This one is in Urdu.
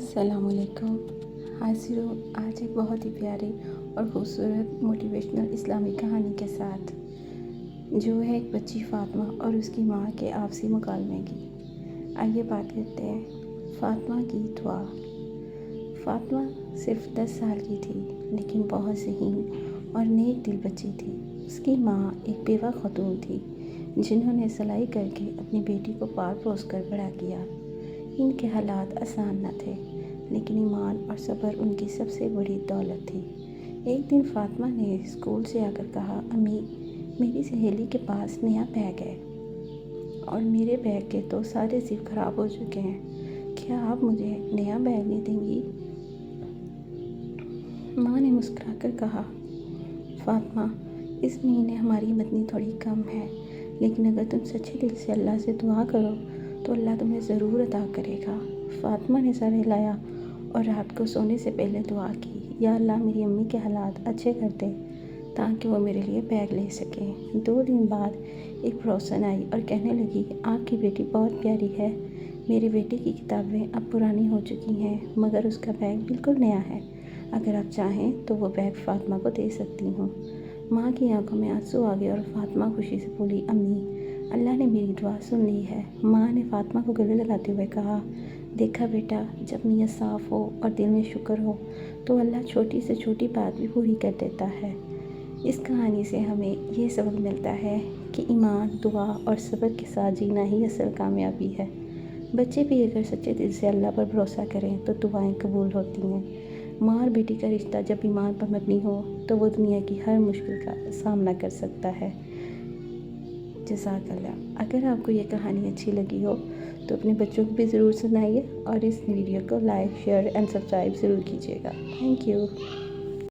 السلام علیکم حاضر ہوں آج ایک بہت ہی پیاری اور خوبصورت موٹیویشنل اسلامی کہانی کے ساتھ، جو ہے ایک بچی فاطمہ اور اس کی ماں کے آپسی مکالمے کی۔ آئیے بات کرتے ہیں فاطمہ کی دعا۔ فاطمہ صرف 10 سال کی تھی، لیکن بہت ذہین اور نیک دل بچی تھی۔ اس کی ماں ایک بیوہ خاتون تھی، جنہوں نے سلائی کر کے اپنی بیٹی کو پال پوس کر بڑا کیا۔ ان کے حالات آسان نہ تھے، لیکن ایمان اور صبر ان کی سب سے بڑی دولت تھی۔ ایک دن فاطمہ نے اسکول سے آ کر کہا، امی، میری سہیلی کے پاس نیا بیگ ہے اور میرے بیگ کے تو سارے زپ خراب ہو چکے ہیں، کیا آپ مجھے نیا بیگ نہیں دیں گی؟ ماں نے مسکرا کر کہا، فاطمہ، اس مہینے ہماری آمدنی تھوڑی کم ہے، لیکن اگر تم سچے دل سے اللہ سے دعا کرو تو اللہ تمہیں ضرور عطا کرے گا۔ فاطمہ نے سر ہلایا اور رات کو سونے سے پہلے دعا کی، یا اللہ میری امی کے حالات اچھے کر دے تاکہ وہ میرے لیے بیگ لے سکیں۔ 2 دن بعد ایک پڑوسن آئی اور کہنے لگی، آپ کی بیٹی بہت پیاری ہے، میرے بیٹے کی کتابیں اب پرانی ہو چکی ہیں، مگر اس کا بیگ بالکل نیا ہے، اگر آپ چاہیں تو وہ بیگ فاطمہ کو دے سکتی ہوں۔ ماں کی آنکھوں میں آنسو آ گئے اور فاطمہ خوشی سے بولی، امی، اللہ نے میری دعا سن لی ہے۔ ماں نے فاطمہ کو گلے لگاتے ہوئے کہا، دیکھا بیٹا، جب نیت صاف ہو اور دل میں شکر ہو تو اللہ چھوٹی سے چھوٹی بات بھی پوری کر دیتا ہے۔ اس کہانی سے ہمیں یہ سبق ملتا ہے کہ ایمان، دعا اور صبر کے ساتھ جینا ہی اصل کامیابی ہے۔ بچے بھی اگر سچے دل سے اللہ پر بھروسہ کریں تو دعائیں قبول ہوتی ہیں۔ ماں اور بیٹی کا رشتہ جب ایمان پر مبنی ہو تو وہ دنیا کی ہر مشکل کا سامنا کر سکتا ہے۔ جزاک اللہ۔ اگر آپ کو یہ کہانی اچھی لگی ہو تو اپنے بچوں کو بھی ضرور سنائیے اور اس ویڈیو کو لائک، شیئر اینڈ سبسکرائب ضرور کیجیے گا۔ Thank you.